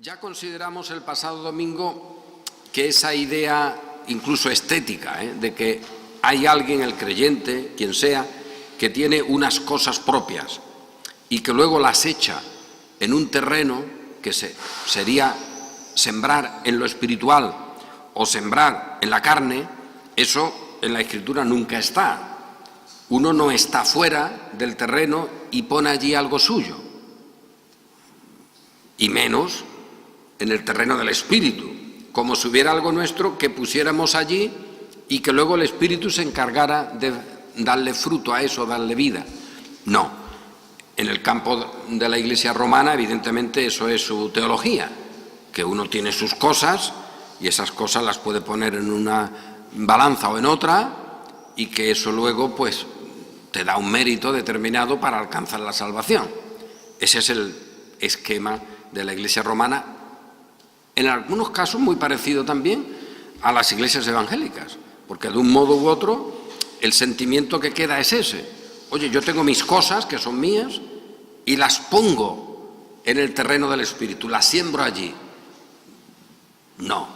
Ya consideramos el pasado domingo que esa idea, incluso estética, de que hay alguien, el creyente, quien sea, que tiene unas cosas propias y que luego las echa en un terreno que sería sembrar en lo espiritual o sembrar en la carne, eso en la Escritura nunca está. Uno no está fuera del terreno y pone allí algo suyo, y menos en el terreno del Espíritu, como si hubiera algo nuestro que pusiéramos allí y que luego el Espíritu se encargara de darle fruto a eso, darle vida. No, en el campo de la Iglesia romana evidentemente eso es su teología, que uno tiene sus cosas y esas cosas las puede poner en una balanza o en otra y que eso luego pues te da un mérito determinado para alcanzar la salvación. Ese es el esquema de la Iglesia romana, en algunos casos muy parecido también a las iglesias evangélicas, porque de un modo u otro el sentimiento que queda es ese. Oye, yo tengo mis cosas que son mías y las pongo en el terreno del Espíritu, las siembro allí. No.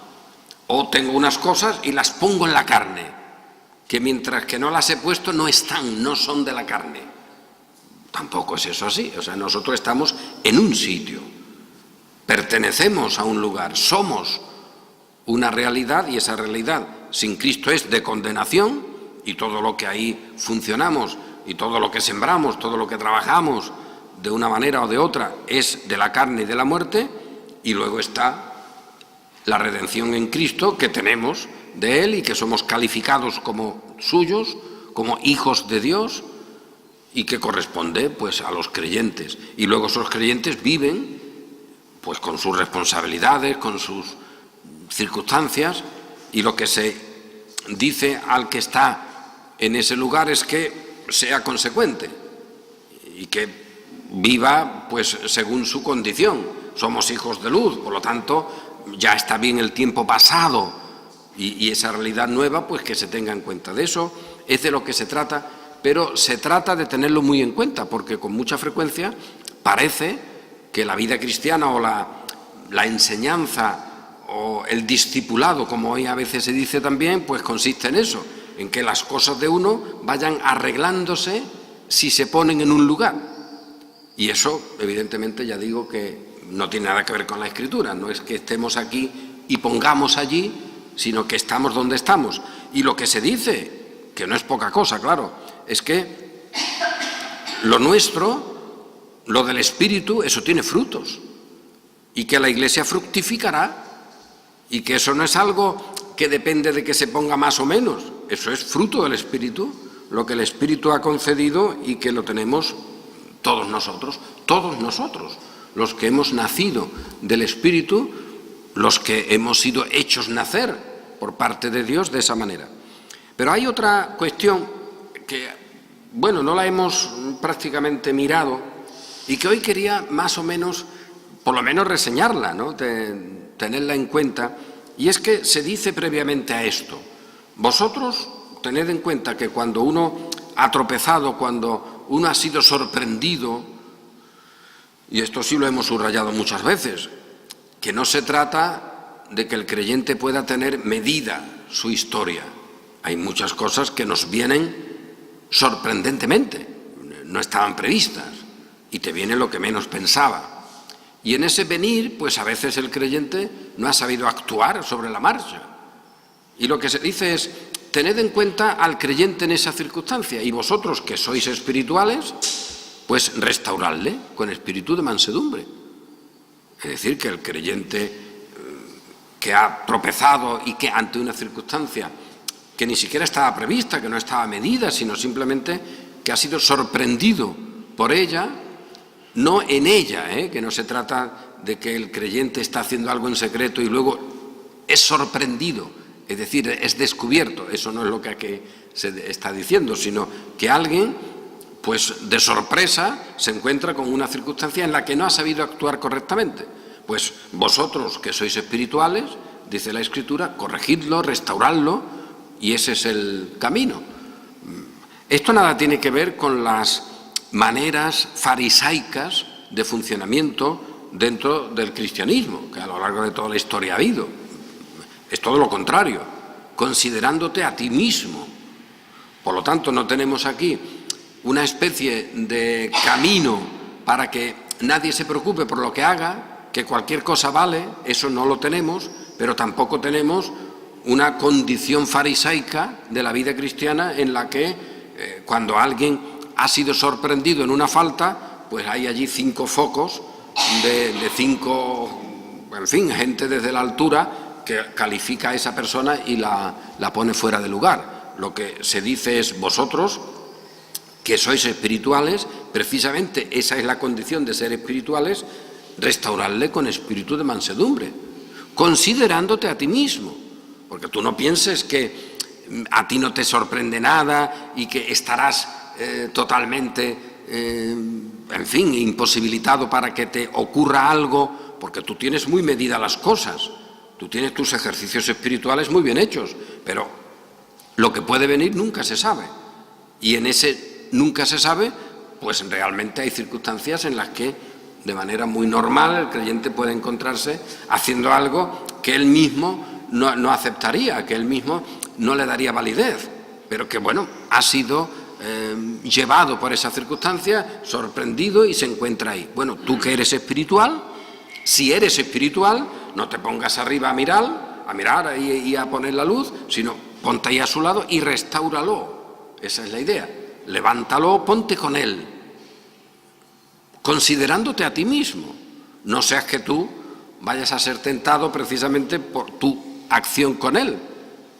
O tengo unas cosas y las pongo en la carne, que mientras que no las he puesto no están, no son de la carne. Tampoco es eso así. O sea, nosotros estamos en un sitio. Pertenecemos a un lugar, somos una realidad y esa realidad sin Cristo es de condenación y todo lo que ahí funcionamos y todo lo que sembramos, todo lo que trabajamos de una manera o de otra es de la carne y de la muerte, y luego está la redención en Cristo que tenemos de Él y que somos calificados como suyos, como hijos de Dios y que corresponde pues a los creyentes, y luego esos creyentes viven pues con sus responsabilidades, con sus circunstancias, y lo que se dice al que está en ese lugar es que sea consecuente y que viva pues según su condición. Somos hijos de luz, por lo tanto ya está bien el tiempo pasado y esa realidad nueva pues que se tenga en cuenta. De eso es de lo que se trata, pero se trata de tenerlo muy en cuenta, porque con mucha frecuencia parece que la vida cristiana o la enseñanza o el discipulado, como hoy a veces se dice también, pues consiste en eso, en que las cosas de uno vayan arreglándose si se ponen en un lugar. Y eso, evidentemente, ya digo que no tiene nada que ver con la Escritura, no es que estemos aquí y pongamos allí, sino que estamos donde estamos. Y lo que se dice, que no es poca cosa, claro, es que lo nuestro, lo del Espíritu, eso tiene frutos, y que la Iglesia fructificará, y que eso no es algo que depende de que se ponga más o menos, eso es fruto del Espíritu, lo que el Espíritu ha concedido y que lo tenemos todos nosotros, los que hemos nacido del Espíritu, los que hemos sido hechos nacer por parte de Dios de esa manera. Pero hay otra cuestión que, bueno, no la hemos prácticamente mirado, y que hoy quería más o menos, por lo menos reseñarla, ¿no? Tenerla en cuenta, y es que se dice previamente a esto: vosotros tened en cuenta que cuando uno ha tropezado, cuando uno ha sido sorprendido, y esto sí lo hemos subrayado muchas veces, que no se trata de que el creyente pueda tener medida su historia. Hay muchas cosas que nos vienen sorprendentemente, no estaban previstas, y te viene lo que menos pensaba. Y en ese venir, pues a veces el creyente no ha sabido actuar sobre la marcha. Y lo que se dice es: tened en cuenta al creyente en esa circunstancia, y vosotros que sois espirituales, pues restauradle con espíritu de mansedumbre. Es decir, que el creyente que ha tropezado y que ante una circunstancia que ni siquiera estaba prevista, que no estaba medida, sino simplemente que ha sido sorprendido por ella, no en ella, que no se trata de que el creyente está haciendo algo en secreto y luego es sorprendido, es decir, es descubierto. Eso no es lo que se está diciendo, sino que alguien, pues de sorpresa, se encuentra con una circunstancia en la que no ha sabido actuar correctamente. Pues vosotros que sois espirituales, dice la Escritura, corregidlo, restauradlo, y ese es el camino. Esto nada tiene que ver con las maneras farisaicas de funcionamiento dentro del cristianismo, que a lo largo de toda la historia ha habido. Es todo lo contrario, considerándote a ti mismo. Por lo tanto, no tenemos aquí una especie de camino para que nadie se preocupe por lo que haga, que cualquier cosa vale, eso no lo tenemos, pero tampoco tenemos una condición farisaica de la vida cristiana en la que cuando alguien ha sido sorprendido en una falta, pues hay allí 5 focos de 5, en fin, gente desde la altura que califica a esa persona y la pone fuera de lugar. Lo que se dice es: vosotros, que sois espirituales, precisamente esa es la condición de ser espirituales, restaurarle con espíritu de mansedumbre, considerándote a ti mismo. Porque tú no pienses que a ti no te sorprende nada y que estarás totalmente, en fin, imposibilitado para que te ocurra algo, porque tú tienes muy medidas las cosas, tú tienes tus ejercicios espirituales muy bien hechos, pero lo que puede venir nunca se sabe. Y en ese nunca se sabe, pues realmente hay circunstancias en las que de manera muy normal el creyente puede encontrarse haciendo algo que él mismo no aceptaría, que él mismo no le daría validez, pero que, bueno, ha sido llevado por esa circunstancia, sorprendido y se encuentra ahí. Bueno, tú que eres espiritual, si eres espiritual, no te pongas arriba a mirar y a poner la luz, sino ponte ahí a su lado y restáuralo. Esa es la idea. Levántalo, ponte con él, considerándote a ti mismo. No seas que tú vayas a ser tentado precisamente por tu acción con él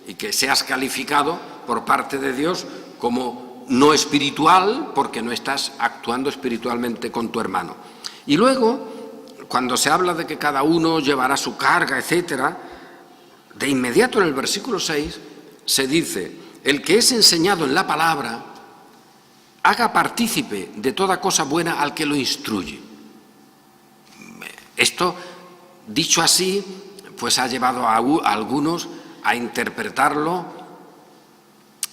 y que seas calificado por parte de Dios como no espiritual porque no estás actuando espiritualmente con tu hermano. Y luego, cuando se habla de que cada uno llevará su carga, etcétera, de inmediato en el versículo 6 se dice: el que es enseñado en la palabra, haga partícipe de toda cosa buena al que lo instruye. Esto, dicho así, pues ha llevado a algunos a interpretarlo,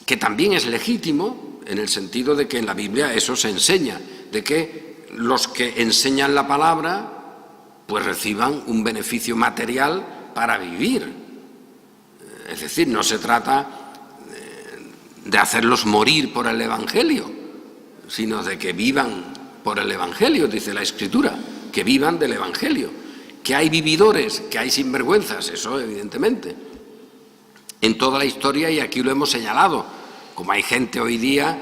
que también es legítimo, en el sentido de que en la Biblia eso se enseña, de que los que enseñan la palabra pues reciban un beneficio material para vivir. Es decir, no se trata de hacerlos morir por el Evangelio, sino de que vivan por el Evangelio, dice la Escritura, que vivan del Evangelio. Que hay vividores, que hay sinvergüenzas, eso evidentemente. En toda la historia, y aquí lo hemos señalado, como hay gente hoy día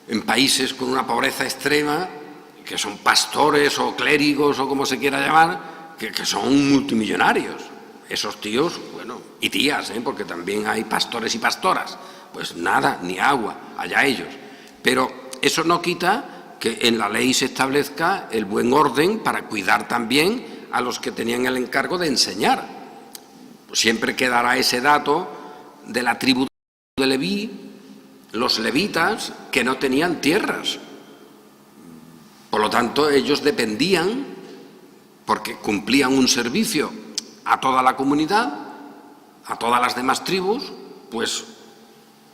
en países con una pobreza extrema, que son pastores o clérigos o como se quiera llamar, que son multimillonarios. Esos tíos, bueno, y tías, porque también hay pastores y pastoras, pues nada, ni agua, allá ellos. Pero eso no quita que en la ley se establezca el buen orden para cuidar también a los que tenían el encargo de enseñar. Siempre quedará ese dato de la tribu de Leví, los levitas, que no tenían tierras. Por lo tanto, ellos dependían, porque cumplían un servicio a toda la comunidad, a todas las demás tribus, pues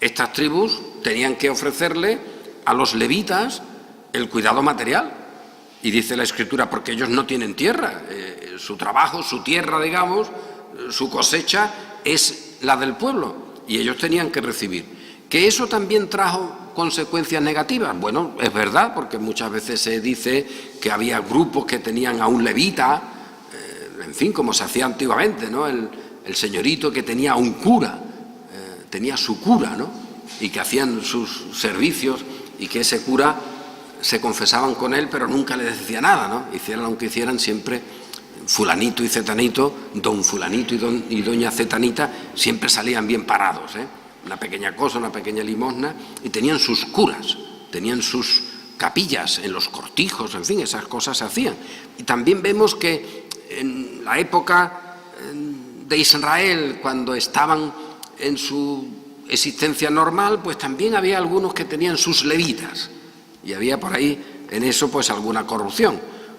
estas tribus tenían que ofrecerle a los levitas el cuidado material. Y dice la Escritura, porque ellos no tienen tierra, su trabajo, su tierra, digamos, su cosecha es la del pueblo, y ellos tenían que recibir. ¿Que eso también trajo consecuencias negativas? Bueno, es verdad, porque muchas veces se dice que había grupos que tenían a un levita, en fin, como se hacía antiguamente, ¿no? El señorito que tenía a un cura, tenía su cura, ¿no? Y que hacían sus servicios, y que ese cura se confesaban con él, pero nunca le decía nada, ¿no? Hicieran lo que hicieran, siempre fulanito y cetanito, don fulanito y doña cetanita, siempre salían bien parados, Una pequeña cosa, una pequeña limosna, y tenían sus curas, tenían sus capillas en los cortijos, en fin, esas cosas se hacían. Y también vemos que en la época de Israel, cuando estaban en su existencia normal, pues también había algunos que tenían sus levitas, y había por ahí en eso pues alguna corrupción.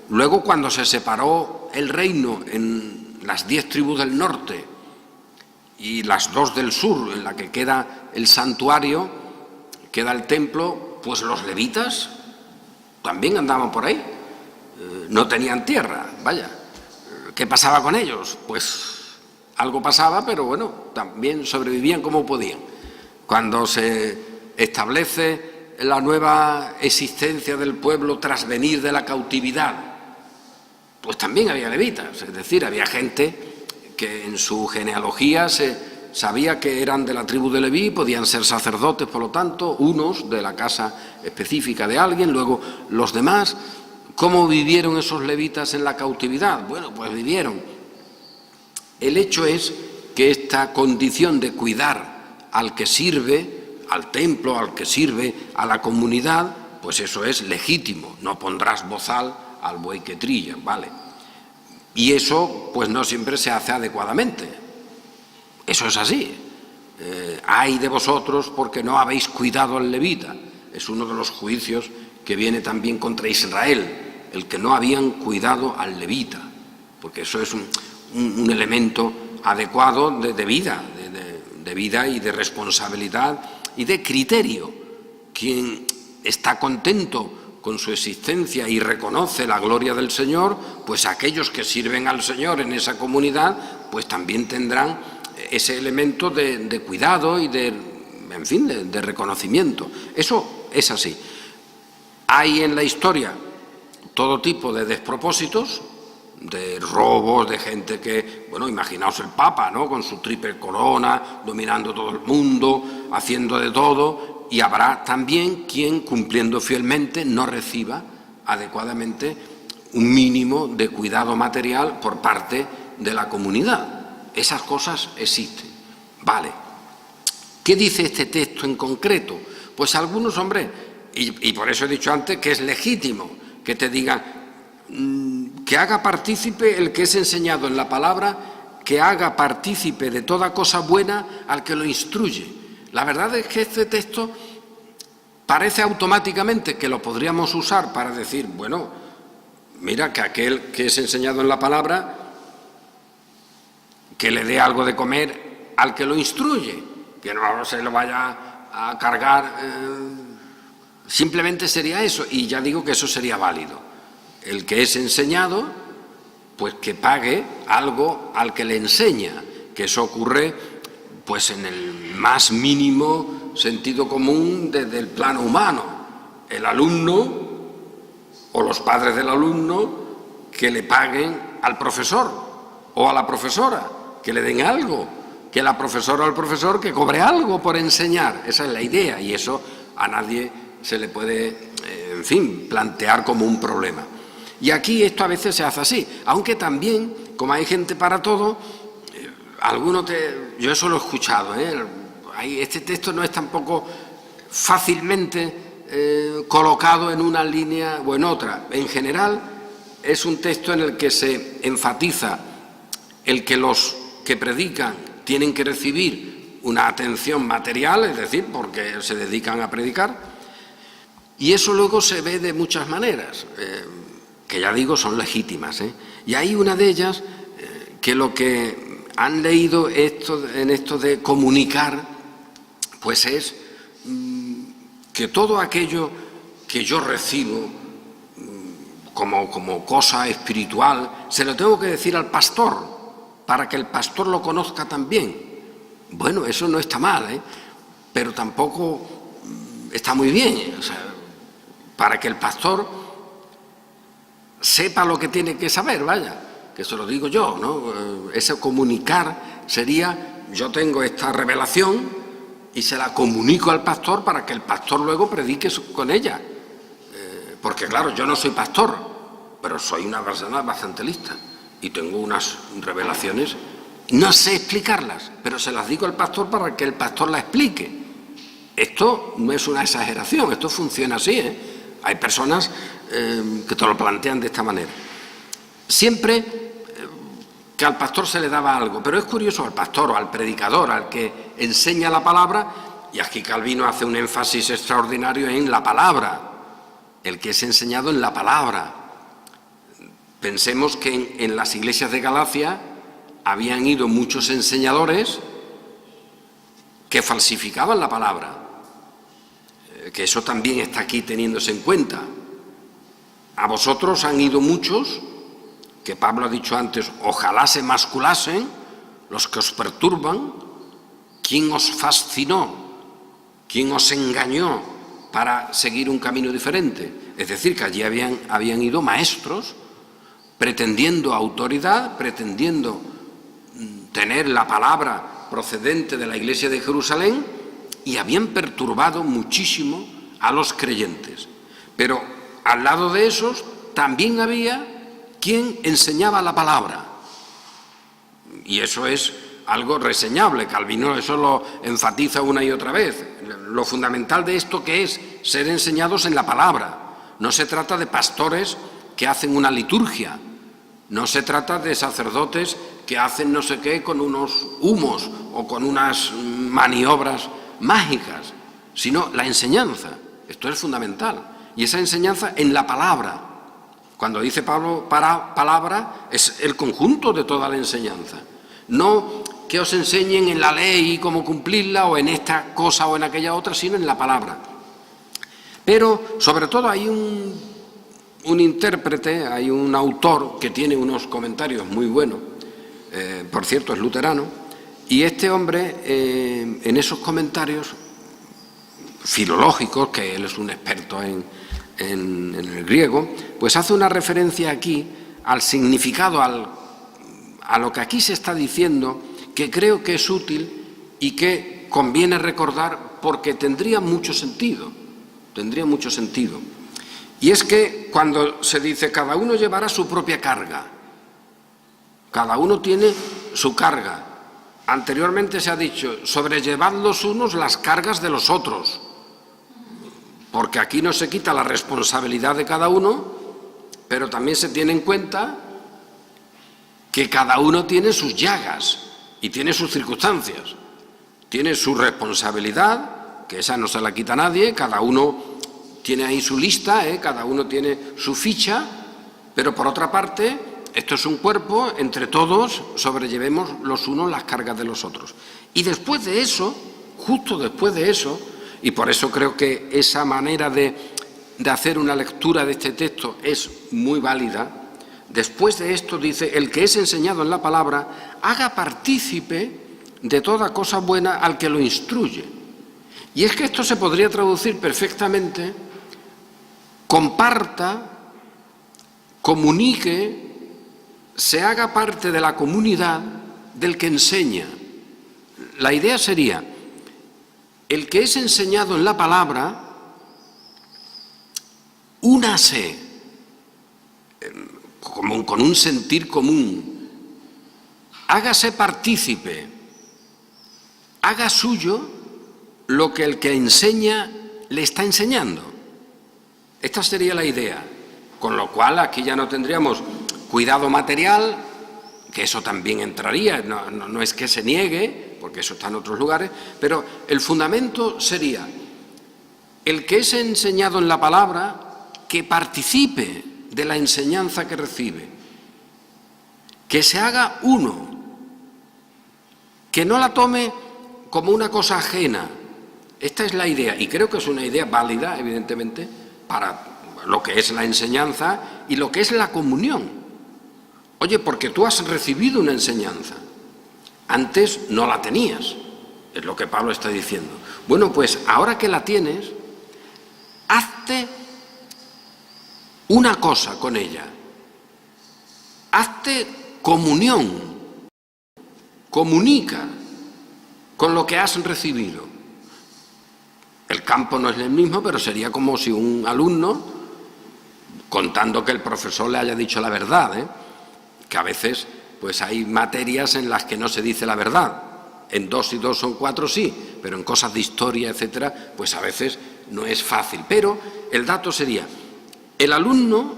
Luego, cuando se separó el reino en las 10 tribus del norte y las 2 del sur, en la que queda el santuario, queda el templo, pues los levitas también andaban por ahí. no tenían tierra, vaya. ¿Qué pasaba con ellos? Pues algo pasaba, pero bueno, también sobrevivían como podían. Cuando se establece la nueva existencia del pueblo tras venir de la cautividad, pues también había levitas, es decir, había gente que en su genealogía se sabía que eran de la tribu de Leví, podían ser sacerdotes, por lo tanto, unos de la casa específica de alguien, luego los demás. ¿Cómo vivieron esos levitas en la cautividad? Bueno, pues vivieron. El hecho es que esta condición de cuidar al que sirve, al templo, al que sirve a la comunidad, pues eso es legítimo. No pondrás bozal al buey que trilla, ¿vale? Y eso, pues no siempre se hace adecuadamente. Eso es así. Ay de vosotros porque no habéis cuidado al levita. Es uno de los juicios que viene también contra Israel, el que no habían cuidado al levita, porque eso es un elemento adecuado de vida, de vida y de responsabilidad y de criterio. Quien está contento con su existencia y reconoce la gloria del Señor, pues aquellos que sirven al Señor en esa comunidad, pues también tendrán ese elemento de cuidado y en fin, de reconocimiento. Eso es así. Hay en la historia todo tipo de despropósitos, de robos, de gente que, bueno, imaginaos el Papa, ¿no?, con su triple corona, dominando todo el mundo, haciendo de todo, y habrá también quien, cumpliendo fielmente, no reciba adecuadamente un mínimo de cuidado material por parte de la comunidad. Esas cosas existen. Vale. ¿Qué dice este texto en concreto? Pues algunos, hombre, y por eso he dicho antes que es legítimo que te digan que haga partícipe el que es enseñado en la palabra, que haga partícipe de toda cosa buena al que lo instruye. La verdad es que este texto parece automáticamente que lo podríamos usar para decir, bueno, mira que aquel que es enseñado en la palabra, que le dé algo de comer al que lo instruye, que no se lo vaya a cargar, simplemente sería eso, y ya digo que eso sería válido. El que es enseñado, pues que pague algo al que le enseña, que eso ocurre pues en el más mínimo sentido común desde el plano humano. El alumno o los padres del alumno que le paguen al profesor o a la profesora, que le den algo, que la profesora o el profesor que cobre algo por enseñar. Esa es la idea y eso a nadie se le puede, en fin, plantear como un problema. Y aquí esto a veces se hace así, aunque también, como hay gente para todo, yo eso lo he escuchado, este texto no es tampoco fácilmente colocado en una línea o en otra. En general es un texto en el que se enfatiza el que los que predican tienen que recibir una atención material, es decir, porque se dedican a predicar, y eso luego se ve de muchas maneras, que ya digo son legítimas, y hay una de ellas que lo que han leído en esto de comunicar, pues es que todo aquello que yo recibo como cosa espiritual, se lo tengo que decir al pastor, para que el pastor lo conozca también. Bueno, eso no está mal, pero tampoco está muy bien. O sea, para que el pastor sepa lo que tiene que saber, vaya, que se lo digo yo, ¿no? Ese comunicar sería, yo tengo esta revelación y se la comunico al pastor para que el pastor luego predique con ella. Porque claro, yo no soy pastor, pero soy una persona bastante lista. Y tengo unas revelaciones, no sé explicarlas, pero se las digo al pastor para que el pastor las explique. Esto no es una exageración, esto funciona así, Hay personas que te lo plantean de esta manera. Siempre que al pastor se le daba algo, pero es curioso al pastor o al predicador, al que enseña la palabra, y aquí Calvino hace un énfasis extraordinario en la palabra, el que es enseñado en la palabra. Pensemos que en las iglesias de Galacia habían ido muchos enseñadores que falsificaban la palabra, que eso también está aquí teniéndose en cuenta. A vosotros han ido muchos, que Pablo ha dicho antes, ojalá se masculasen, los que os perturban. ¿Quién os fascinó? ¿Quién os engañó para seguir un camino diferente? Es decir, que allí habían ido maestros pretendiendo autoridad, pretendiendo tener la palabra procedente de la Iglesia de Jerusalén, y habían perturbado muchísimo a los creyentes. Pero al lado de esos también había quien enseñaba la palabra. Y eso es algo reseñable. Calvino eso lo enfatiza una y otra vez. Lo fundamental de esto, que es ser enseñados en la palabra. No se trata de pastores que hacen una liturgia. No se trata de sacerdotes que hacen no sé qué con unos humos o con unas maniobras mágicas, sino la enseñanza. Esto es fundamental. Y esa enseñanza en la palabra. Cuando dice Pablo palabra, es el conjunto de toda la enseñanza. No que os enseñen en la ley cómo cumplirla, o en esta cosa o en aquella otra, sino en la palabra. Pero, sobre todo, hay un intérprete, hay un autor que tiene unos comentarios muy buenos, por cierto, es luterano, y este hombre, en esos comentarios filológicos, que él es un experto en el griego, pues hace una referencia aquí al significado, a lo que aquí se está diciendo, que creo que es útil y que conviene recordar porque tendría mucho sentido. Y es que cuando se dice cada uno llevará su propia carga, cada uno tiene su carga. Anteriormente se ha dicho, sobrellevad los unos las cargas de los otros, porque aquí no se quita la responsabilidad de cada uno, pero también se tiene en cuenta que cada uno tiene sus llagas y tiene sus circunstancias, tiene su responsabilidad, que esa no se la quita nadie, cada uno tiene ahí su lista, cada uno tiene su ficha, pero por otra parte, esto es un cuerpo, entre todos sobrellevemos los unos las cargas de los otros. Y después de eso, justo después de eso, y por eso creo que esa manera de hacer una lectura de este texto es muy válida. Después de esto dice, el que es enseñado en la palabra, haga partícipe de toda cosa buena al que lo instruye. Y es que esto se podría traducir perfectamente, comparta, comunique, se haga parte de la comunidad del que enseña. La idea sería, el que es enseñado en la palabra, únase con un sentir común, hágase partícipe, haga suyo lo que el que enseña le está enseñando. Esta sería la idea, con lo cual aquí ya no tendríamos cuidado material, que eso también entraría, no es que se niegue, porque eso está en otros lugares, pero el fundamento sería el que es enseñado en la palabra, que participe de la enseñanza que recibe, que se haga uno, que no la tome como una cosa ajena. Esta es la idea, y creo que es una idea válida, evidentemente, para lo que es la enseñanza y lo que es la comunión. Oye, porque tú has recibido una enseñanza, antes no la tenías, es lo que Pablo está diciendo. Bueno, pues ahora que la tienes, hazte una cosa con ella, hazte comunión, comunica con lo que has recibido. El campo no es el mismo, pero sería como si un alumno, contando que el profesor le haya dicho la verdad, que a veces pues hay materias en las que no se dice la verdad. En 2 y 2 son 4 sí, pero en cosas de historia, etcétera, pues a veces no es fácil. Pero el dato sería, el alumno,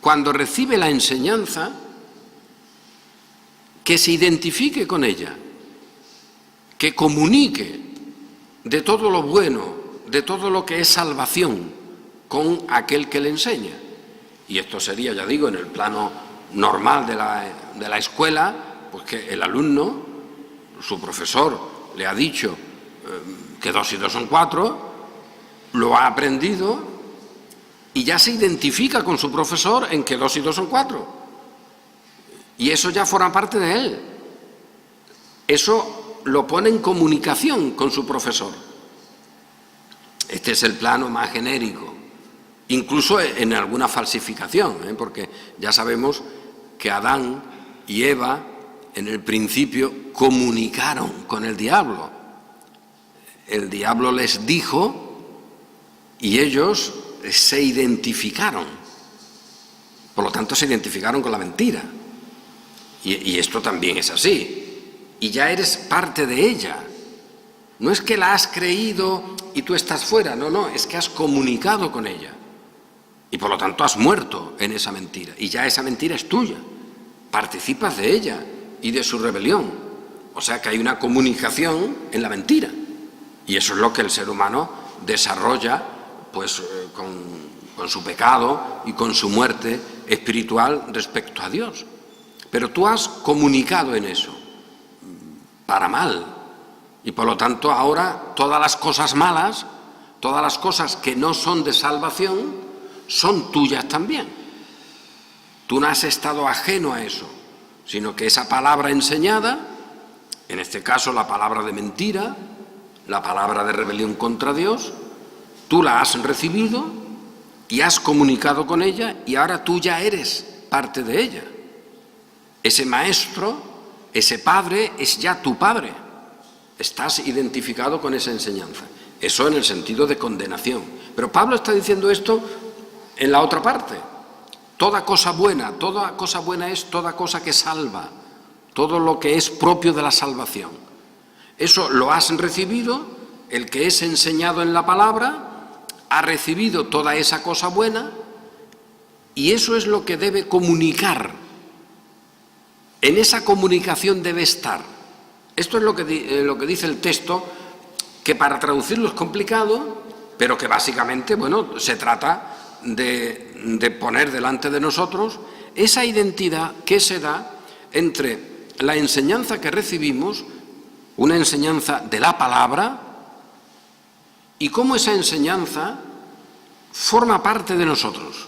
cuando recibe la enseñanza, que se identifique con ella, que comunique de todo lo bueno, de todo lo que es salvación, con aquel que le enseña. Y esto sería, ya digo, en el plano normal de la escuela, pues que el alumno, su profesor le ha dicho que 2 y 2 son 4, lo ha aprendido, y ya se identifica con su profesor en que 2 y 2 son 4. Y eso ya forma parte de él. Eso lo pone en comunicación con su profesor. Este es el plano más genérico. Incluso en alguna falsificación, porque ya sabemos que Adán y Eva en el principio comunicaron con el diablo. El diablo les dijo y ellos se identificaron. Por lo tanto, se identificaron con la mentira. Y esto también es así. Y ya eres parte de ella. No es que la has creído y tú estás fuera. No, es que has comunicado con ella. Y por lo tanto has muerto en esa mentira. Y ya esa mentira es tuya. Participas de ella y de su rebelión. O sea que hay una comunicación en la mentira. Y eso es lo que el ser humano desarrolla pues, con su pecado y con su muerte espiritual respecto a Dios. Pero tú has comunicado en eso, para mal. Y por lo tanto ahora todas las cosas malas, todas las cosas que no son de salvación, son tuyas también. Tú no has estado ajeno a eso, sino que esa palabra enseñada, en este caso la palabra de mentira, la palabra de rebelión contra Dios, tú la has recibido y has comunicado con ella y ahora tú ya eres parte de ella. Ese maestro, ese padre, es ya tu padre. Estás identificado con esa enseñanza. Eso en el sentido de condenación. Pero Pablo está diciendo esto en la otra parte. Toda cosa buena es toda cosa que salva, todo lo que es propio de la salvación. Eso lo has recibido, el que es enseñado en la palabra ha recibido toda esa cosa buena y eso es lo que debe comunicar. En esa comunicación debe estar. Esto es lo que dice el texto, que para traducirlo es complicado, pero que básicamente, se trata de poner delante de nosotros esa identidad que se da entre la enseñanza que recibimos, una enseñanza de la palabra, y cómo esa enseñanza forma parte de nosotros.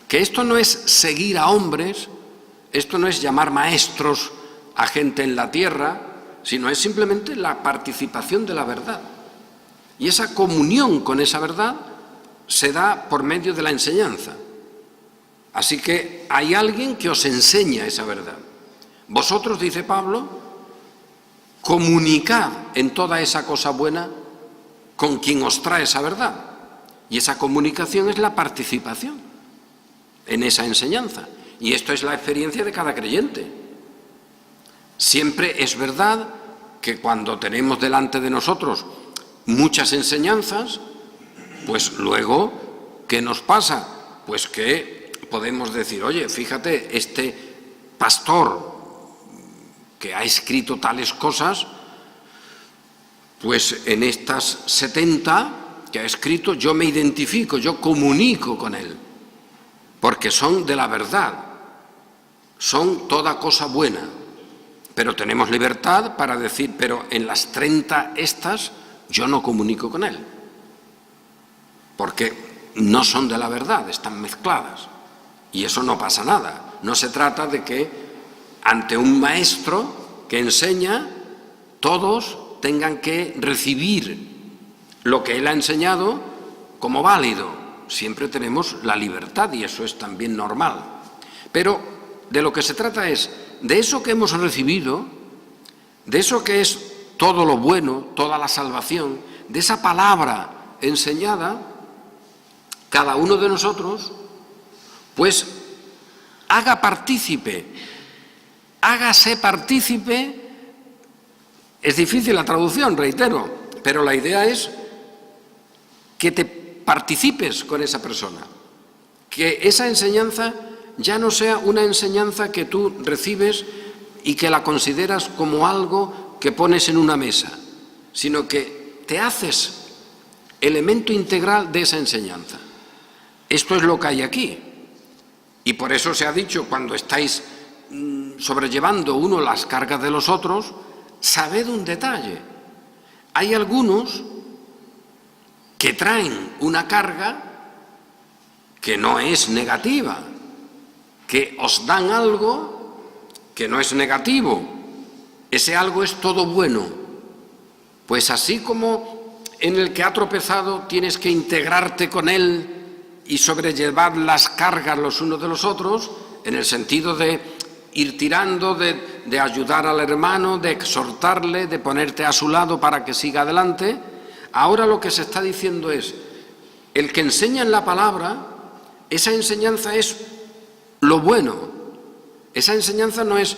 Que esto no es seguir a hombres, esto no es llamar maestros a gente en la tierra, sino es simplemente la participación de la verdad. Y esa comunión con esa verdad se da por medio de la enseñanza. Así que hay alguien que os enseña esa verdad. Vosotros, dice Pablo, comunicad en toda esa cosa buena con quien os trae esa verdad. Y esa comunicación es la participación en esa enseñanza. Y esto es la experiencia de cada creyente. Siempre es verdad que cuando tenemos delante de nosotros muchas enseñanzas, pues luego, ¿qué nos pasa? Pues que podemos decir, oye, fíjate, este pastor que ha escrito tales cosas, pues en estas 70 que ha escrito yo me identifico, yo comunico con él, porque son de la verdad. Son toda cosa buena, pero tenemos libertad para decir, pero en las 30 estas yo no comunico con él, porque no son de la verdad, están mezcladas, y eso no pasa nada. No se trata de que ante un maestro que enseña, todos tengan que recibir lo que él ha enseñado como válido. Siempre tenemos la libertad y eso es también normal, pero de lo que se trata es, de eso que hemos recibido, de eso que es todo lo bueno, toda la salvación, de esa palabra enseñada, cada uno de nosotros, pues hágase partícipe, es difícil la traducción, reitero, pero la idea es que te participes con esa persona, que esa enseñanza ya no sea una enseñanza que tú recibes y que la consideras como algo que pones en una mesa, sino que te haces elemento integral de esa enseñanza. Esto es lo que hay aquí. Y por eso se ha dicho, cuando estáis sobrellevando uno las cargas de los otros, sabed un detalle. Hay algunos que traen una carga que no es negativa, que os dan algo que no es negativo. Ese algo es todo bueno. Pues así como en el que ha tropezado tienes que integrarte con él y sobrellevar las cargas los unos de los otros, en el sentido de ir tirando, de ayudar al hermano, de exhortarle, de ponerte a su lado para que siga adelante. Ahora lo que se está diciendo es, el que enseña en la palabra, esa enseñanza es lo bueno. Esa enseñanza no es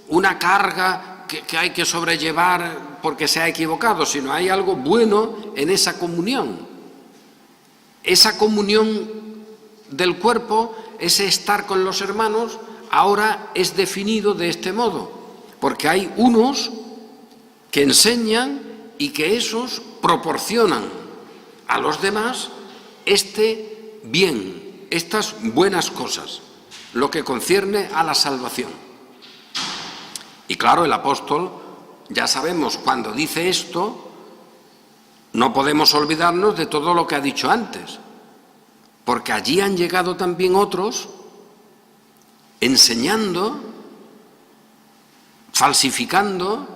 una carga que hay que sobrellevar porque se ha equivocado, sino hay algo bueno en esa comunión. Esa comunión del cuerpo, ese estar con los hermanos, ahora es definido de este modo, porque hay unos que enseñan y que esos proporcionan a los demás este bien, estas buenas cosas, lo que concierne a la salvación. Y claro, el apóstol, ya sabemos, cuando dice esto, no podemos olvidarnos de todo lo que ha dicho antes, porque allí han llegado también otros enseñando, falsificando,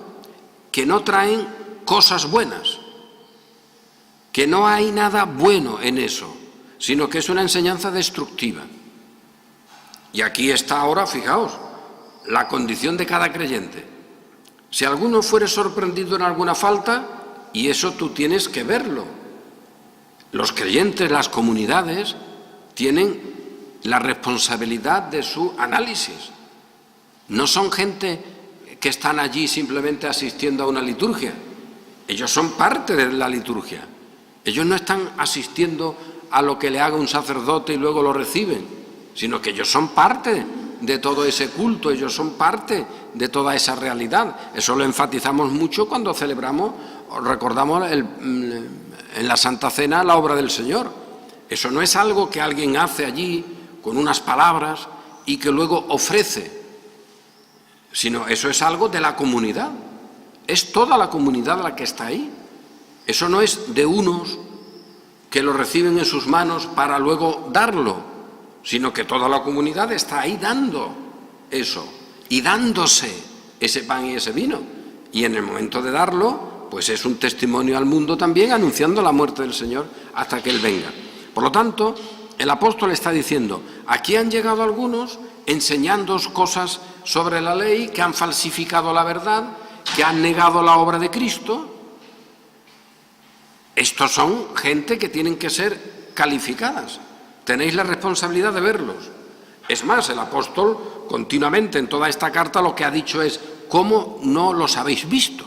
que no traen cosas buenas, que no hay nada bueno en eso, sino que es una enseñanza destructiva. Y aquí está ahora, fijaos, la condición de cada creyente. Si alguno fuere sorprendido en alguna falta, y eso tú tienes que verlo. Los creyentes, las comunidades, tienen la responsabilidad de su análisis. No son gente que están allí simplemente asistiendo a una liturgia. Ellos son parte de la liturgia. Ellos no están asistiendo a lo que le haga un sacerdote y luego lo reciben, sino que ellos son parte de todo ese culto, ellos son parte de toda esa realidad. Eso lo enfatizamos mucho cuando celebramos, recordamos en la Santa Cena la obra del Señor. Eso no es algo que alguien hace allí con unas palabras y que luego ofrece, sino eso es algo de la comunidad. Es toda la comunidad la que está ahí. Eso no es de unos que lo reciben en sus manos para luego darlo, sino que toda la comunidad está ahí dando eso y dándose ese pan y ese vino. Y en el momento de darlo, pues es un testimonio al mundo también, anunciando la muerte del Señor hasta que Él venga. Por lo tanto, el apóstol está diciendo, aquí han llegado algunos enseñándoos cosas sobre la ley, que han falsificado la verdad, que han negado la obra de Cristo. Estos son gente que tienen que ser calificadas. Tenéis la responsabilidad de verlos. Es más, el apóstol continuamente en toda esta carta lo que ha dicho es, ¿cómo no los habéis visto?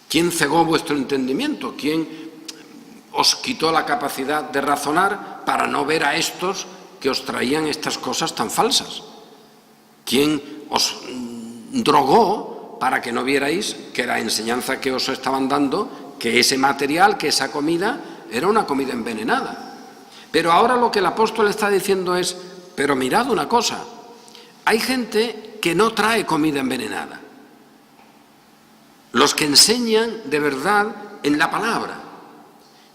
¿Quién cegó vuestro entendimiento? ¿Quién os quitó la capacidad de razonar para no ver a estos que os traían estas cosas tan falsas? ¿Quién os drogó para que no vierais que la enseñanza que os estaban dando, que ese material, que esa comida, era una comida envenenada? Pero ahora lo que el apóstol está diciendo es, pero mirad una cosa, hay gente que no trae comida envenenada. Los que enseñan de verdad en la palabra.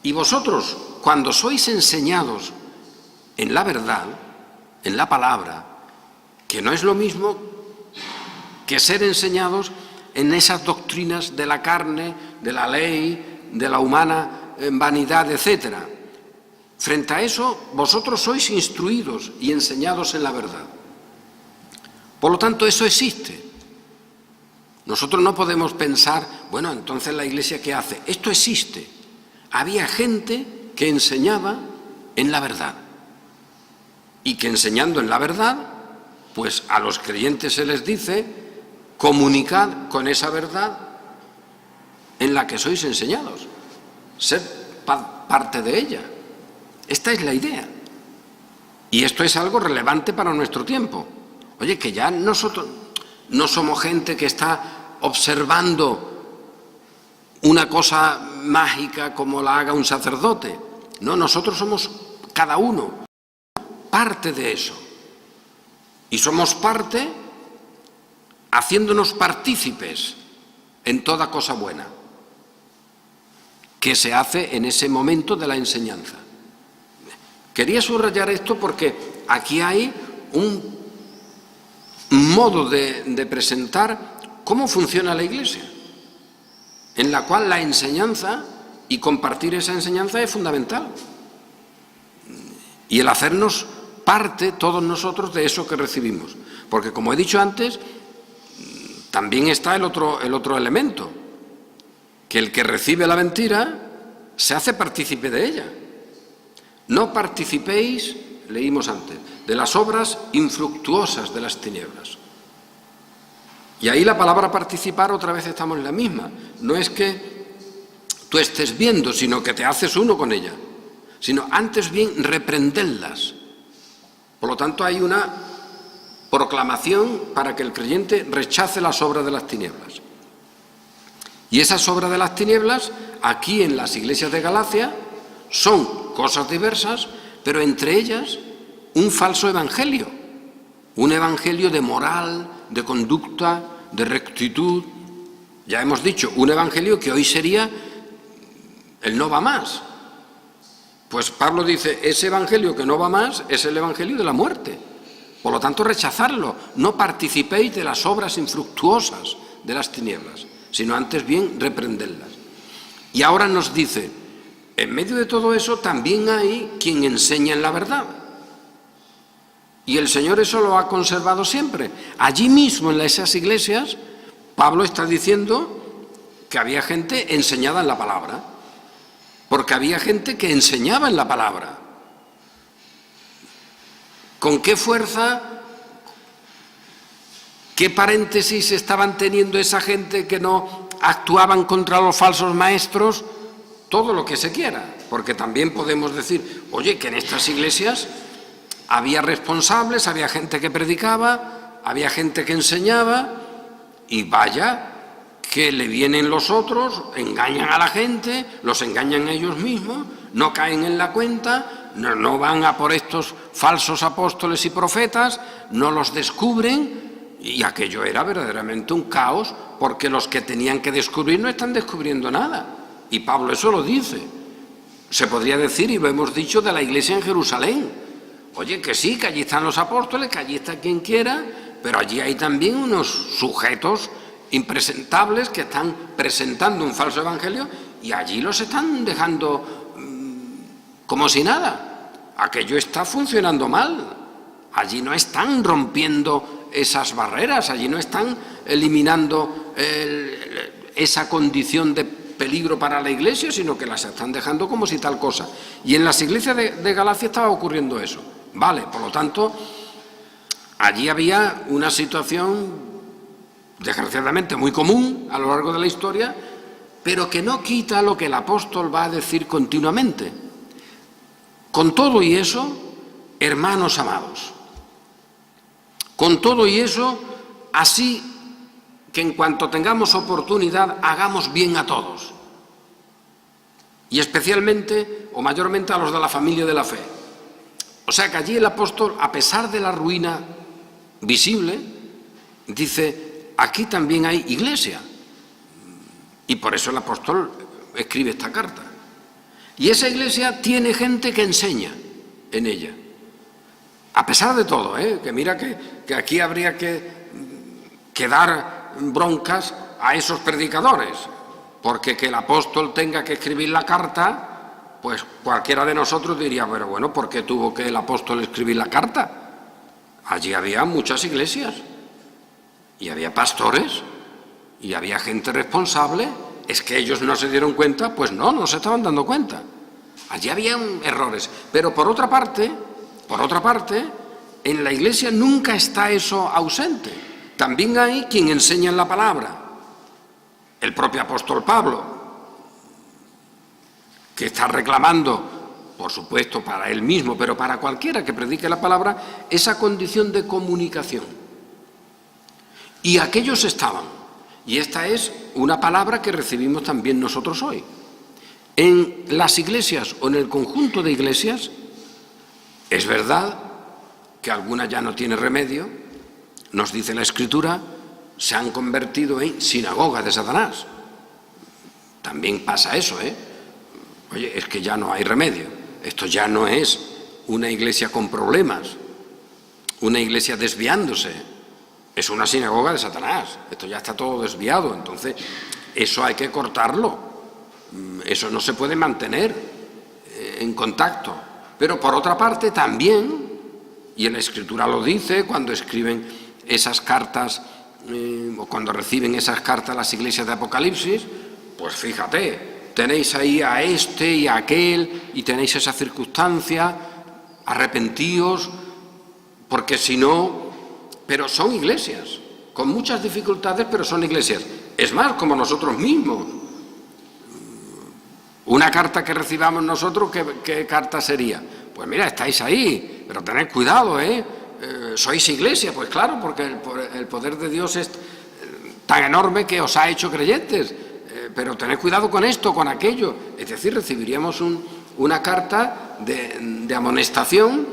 Y vosotros, cuando sois enseñados en la verdad, en la palabra, que no es lo mismo que ser enseñados en esas doctrinas de la carne, de la ley, de la humana vanidad, etcétera. Frente a eso, vosotros sois instruidos y enseñados en la verdad. Por lo tanto, eso existe. Nosotros no podemos pensar, bueno, entonces la Iglesia, ¿qué hace? Esto existe. Había gente que enseñaba en la verdad. Y que enseñando en la verdad, pues a los creyentes se les dice, comunicad con esa verdad en la que sois enseñados. Sed parte de ella. Esta es la idea. Y esto es algo relevante para nuestro tiempo. Oye, que ya nosotros no somos gente que está observando una cosa mágica como la haga un sacerdote. No, nosotros somos cada uno parte de eso. Y somos parte haciéndonos partícipes en toda cosa buena. que se hace en ese momento de la enseñanza. Quería subrayar esto porque aquí hay un modo de presentar cómo funciona la Iglesia, en la cual la enseñanza y compartir esa enseñanza es fundamental. Y el hacernos parte, todos nosotros, de eso que recibimos. Porque, como he dicho antes, también está el otro elemento, que el que recibe la mentira se hace partícipe de ella. No participéis, leímos antes, de las obras infructuosas de las tinieblas. Y ahí la palabra participar otra vez estamos en la misma. No es que tú estés viendo, sino que te haces uno con ella, sino antes bien reprenderlas. Por lo tanto, hay una proclamación para que el creyente rechace las obras de las tinieblas. Y esas obras de las tinieblas, aquí en las iglesias de Galacia, son cosas diversas, pero entre ellas un falso evangelio, un evangelio de moral, de conducta, de rectitud. Ya hemos dicho, un evangelio que hoy sería el no va más. Pues Pablo dice, ese evangelio que no va más es el evangelio de la muerte. Por lo tanto, rechazarlo. No participéis de las obras infructuosas de las tinieblas, sino antes bien reprenderlas. Y ahora nos dice, en medio de todo eso también hay quien enseña en la verdad. Y el Señor eso lo ha conservado siempre. Allí mismo, en esas iglesias, Pablo está diciendo que había gente enseñada en la palabra, porque había gente que enseñaba en la palabra. ¿Con qué fuerza, qué paréntesis estaban teniendo esa gente que no actuaban contra los falsos maestros? Todo lo que se quiera, porque también podemos decir, oye, que en estas iglesias había responsables, había gente que predicaba, había gente que enseñaba, y vaya que le vienen los otros, engañan a la gente, los engañan a ellos mismos, no caen en la cuenta, no van a por estos falsos apóstoles y profetas, no los descubren, y aquello era verdaderamente un caos, porque los que tenían que descubrir no están descubriendo nada. Y Pablo eso lo dice. Se podría decir, y lo hemos dicho, de la iglesia en Jerusalén. Oye, que sí, que allí están los apóstoles, que allí está quien quiera, pero allí hay también unos sujetos impresentables que están presentando un falso evangelio y allí los están dejando como si nada. Aquello está funcionando mal. Allí no están rompiendo esas barreras, allí no están eliminando esa condición de peligro para la iglesia, sino que las están dejando como si tal cosa. Y en las iglesias de Galacia estaba ocurriendo eso. Vale, por lo tanto, allí había una situación desgraciadamente muy común a lo largo de la historia, pero que no quita lo que el apóstol va a decir continuamente. Con todo y eso, hermanos amados, con todo y eso, así que en cuanto tengamos oportunidad, hagamos bien a todos, y especialmente o mayormente a los de la familia de la fe. O sea que allí el apóstol, a pesar de la ruina visible, dice, aquí también hay iglesia. Y por eso el apóstol escribe esta carta. Y esa iglesia tiene gente que enseña en ella. A pesar de todo, que mira que aquí habría que dar broncas a esos predicadores, porque que el apóstol tenga que escribir la carta, pues cualquiera de nosotros diría, pero bueno, ¿por qué tuvo que el apóstol escribir la carta? Allí había muchas iglesias, y había pastores, y había gente responsable. ¿Es que ellos no se dieron cuenta? Pues no se estaban dando cuenta. Allí habían errores. Pero por otra parte, en la iglesia nunca está eso ausente. También hay quien enseña en la palabra. El propio apóstol Pablo, que está reclamando, por supuesto para él mismo, pero para cualquiera que predique la palabra, esa condición de comunicación. Y aquellos estaban. Y esta es una palabra que recibimos también nosotros hoy. En las iglesias o en el conjunto de iglesias, es verdad que alguna ya no tiene remedio, nos dice la Escritura, se han convertido en sinagogas de Satanás. También pasa eso, Oye, es que ya no hay remedio. Esto ya no es una iglesia con problemas, una iglesia desviándose. Es una sinagoga de Satanás. Esto ya está todo desviado. Entonces, eso hay que cortarlo. Eso no se puede mantener en contacto. Pero por otra parte también, y la Escritura lo dice cuando escriben esas cartas, o cuando reciben esas cartas las iglesias de Apocalipsis, pues fíjate, tenéis ahí a este y a aquel, y tenéis esa circunstancia, arrepentíos, porque si no, pero son iglesias, con muchas dificultades, pero son iglesias. Es más, como nosotros mismos. Una carta que recibamos nosotros, ¿qué carta sería? Pues mira, estáis ahí, pero tened cuidado, sois iglesia, pues claro, porque el poder de Dios es tan enorme que os ha hecho creyentes, pero tened cuidado con esto, con aquello. Es decir, recibiríamos una carta de amonestación,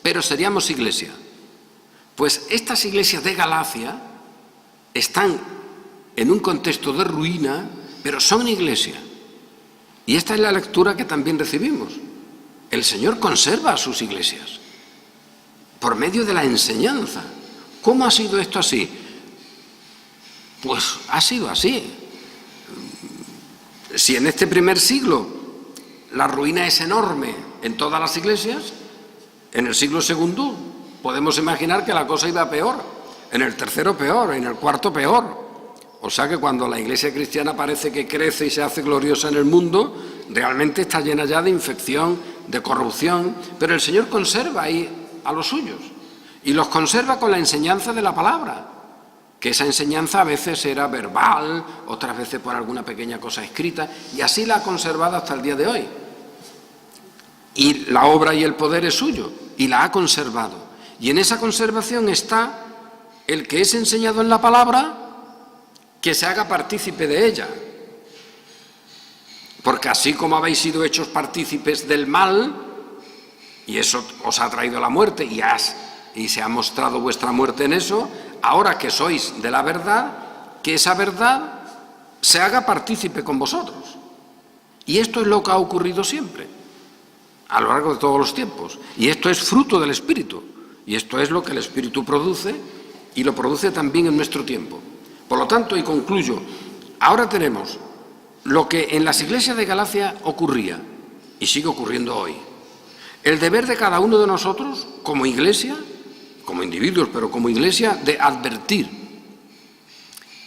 pero seríamos iglesia. Pues estas iglesias de Galacia están en un contexto de ruina, pero son iglesia. Y esta es la lectura que también recibimos. El Señor conserva a sus iglesias por medio de la enseñanza. ¿Cómo ha sido esto así? Pues ha sido así. Si en este primer siglo la ruina es enorme en todas las iglesias, en el siglo segundo podemos imaginar que la cosa iba peor, en el tercero peor, en el cuarto peor. O sea que cuando la iglesia cristiana parece que crece y se hace gloriosa en el mundo, realmente está llena ya de infección, de corrupción, pero el Señor conserva ahí a los suyos y los conserva con la enseñanza de la palabra, que esa enseñanza a veces era verbal, otras veces por alguna pequeña cosa escrita, y así la ha conservado hasta el día de hoy. Y la obra y el poder es suyo, y la ha conservado. Y en esa conservación está el que es enseñado en la palabra, que se haga partícipe de ella. Porque así como habéis sido hechos partícipes del mal, y eso os ha traído la muerte, y se ha mostrado vuestra muerte en eso, ahora que sois de la verdad, que esa verdad se haga partícipe con vosotros. Y esto es lo que ha ocurrido siempre, a lo largo de todos los tiempos. Y esto es fruto del Espíritu. Y esto es lo que el Espíritu produce, y lo produce también en nuestro tiempo. Por lo tanto, y concluyo, ahora tenemos lo que en las iglesias de Galacia ocurría, y sigue ocurriendo hoy. El deber de cada uno de nosotros, como iglesia, como individuos, pero como iglesia, de advertir.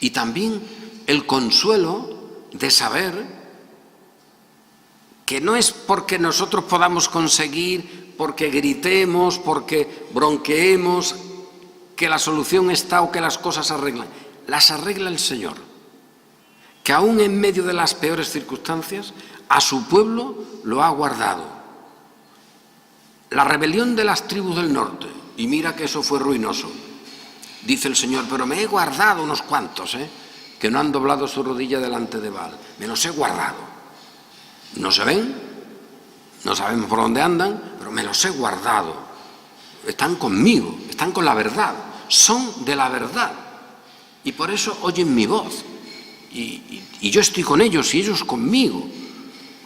Y también el consuelo de saber que no es porque nosotros podamos conseguir, porque gritemos, porque bronqueemos, que la solución está o que las cosas se arreglan. Las arregla el Señor, que aún en medio de las peores circunstancias, a su pueblo lo ha guardado. La rebelión de las tribus del norte, y mira que eso fue ruinoso, dice el Señor, pero me he guardado unos cuantos, que no han doblado su rodilla delante de Baal, me los he guardado. No se ven, no sabemos por dónde andan, pero me los he guardado. Están conmigo, están con la verdad, son de la verdad. Y por eso oyen mi voz. Y yo estoy con ellos y ellos conmigo.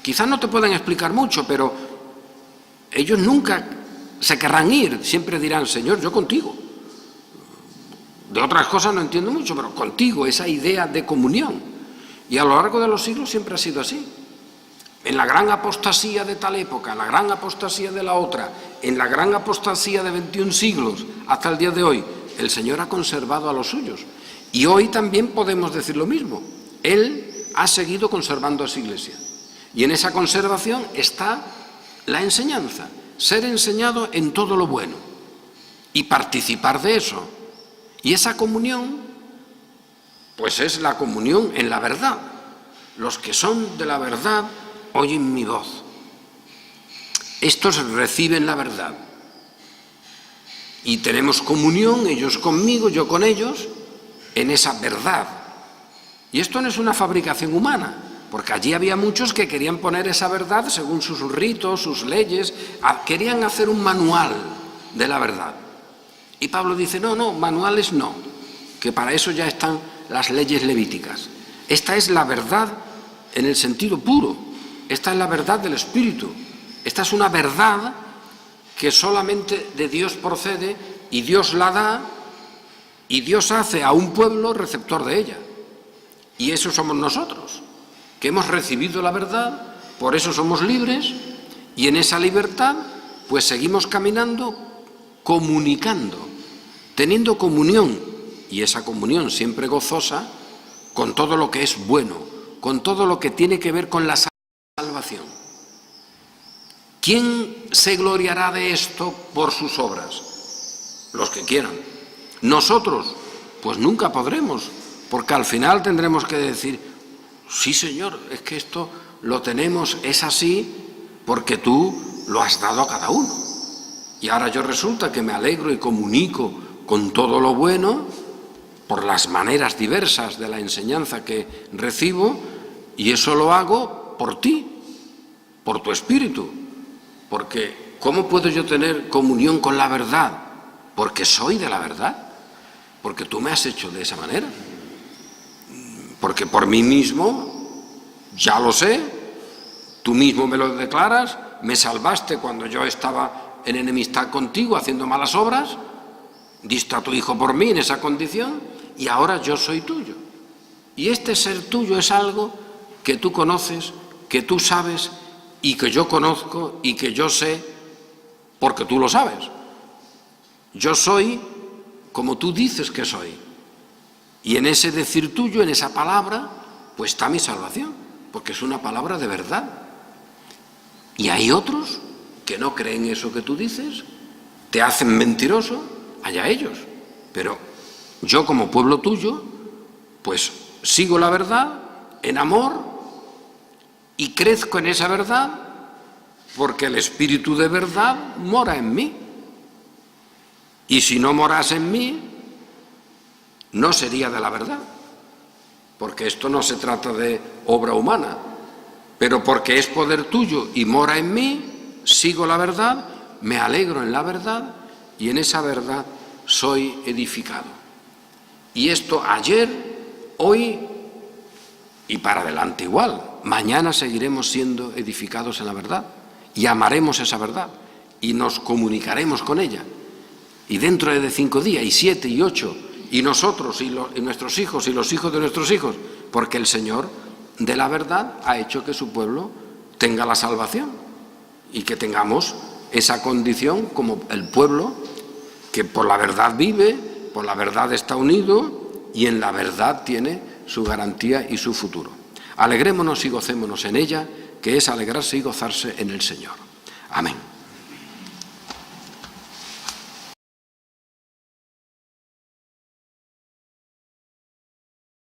Quizás no te puedan explicar mucho, pero ellos nunca se querrán ir. Siempre dirán, Señor, yo contigo. De otras cosas no entiendo mucho, pero contigo, esa idea de comunión. Y a lo largo de los siglos siempre ha sido así. En la gran apostasía de tal época, en la gran apostasía de la otra, en la gran apostasía de 21 siglos hasta el día de hoy, el Señor ha conservado a los suyos. Y hoy también podemos decir lo mismo. Él ha seguido conservando a su iglesia. Y en esa conservación está la enseñanza. Ser enseñado en todo lo bueno. Y participar de eso. Y esa comunión, pues es la comunión en la verdad. Los que son de la verdad oyen mi voz. Estos reciben la verdad. Y tenemos comunión, ellos conmigo, yo con ellos, en esa verdad. Y esto no es una fabricación humana, porque allí había muchos que querían poner esa verdad según sus ritos, sus leyes, querían hacer un manual de la verdad. Y Pablo dice, no, manuales no, que para eso ya están las leyes levíticas. Esta es la verdad en el sentido puro, esta es la verdad del Espíritu. Esta es una verdad que solamente de Dios procede y Dios la da y Dios hace a un pueblo receptor de ella. Y eso somos nosotros, que hemos recibido la verdad, por eso somos libres y en esa libertad pues seguimos caminando, comunicando, teniendo comunión, y esa comunión siempre gozosa, con todo lo que es bueno, con todo lo que tiene que ver con la salvación. ¿Quién se gloriará de esto por sus obras? Los que quieran. Nosotros, pues nunca podremos, porque al final tendremos que decir, sí Señor, es que esto lo tenemos, es así, porque tú lo has dado a cada uno. Y ahora yo resulta que me alegro y comunico con todo lo bueno, por las maneras diversas de la enseñanza que recibo, y eso lo hago por ti, por tu espíritu. Porque ¿cómo puedo yo tener comunión con la verdad? Porque soy de la verdad, porque tú me has hecho de esa manera. Porque por mí mismo, ya lo sé, tú mismo me lo declaras, me salvaste cuando yo estaba en enemistad contigo haciendo malas obras, diste a tu Hijo por mí en esa condición y ahora yo soy tuyo. Y este ser tuyo es algo que tú conoces, que tú sabes y que yo conozco y que yo sé porque tú lo sabes. Yo soy como tú dices que soy. Y en ese decir tuyo, en esa palabra, pues está mi salvación, porque es una palabra de verdad. Y hay otros que no creen eso que tú dices, te hacen mentiroso, allá ellos. Pero yo como pueblo tuyo, pues sigo la verdad en amor y crezco en esa verdad porque el Espíritu de verdad mora en mí. Y si no morase en mí, no sería de la verdad, porque esto no se trata de obra humana, pero porque es poder tuyo y mora en mí, sigo la verdad, me alegro en la verdad y en esa verdad soy edificado. Y esto ayer, hoy y para adelante igual, mañana seguiremos siendo edificados en la verdad y amaremos esa verdad y nos comunicaremos con ella. Y dentro de 5 días, y 7, y 8, y nosotros, y nuestros hijos, y los hijos de nuestros hijos, porque el Señor de la verdad ha hecho que su pueblo tenga la salvación, y que tengamos esa condición como el pueblo que por la verdad vive, por la verdad está unido, y en la verdad tiene su garantía y su futuro. Alegrémonos y gocémonos en ella, que es alegrarse y gozarse en el Señor. Amén.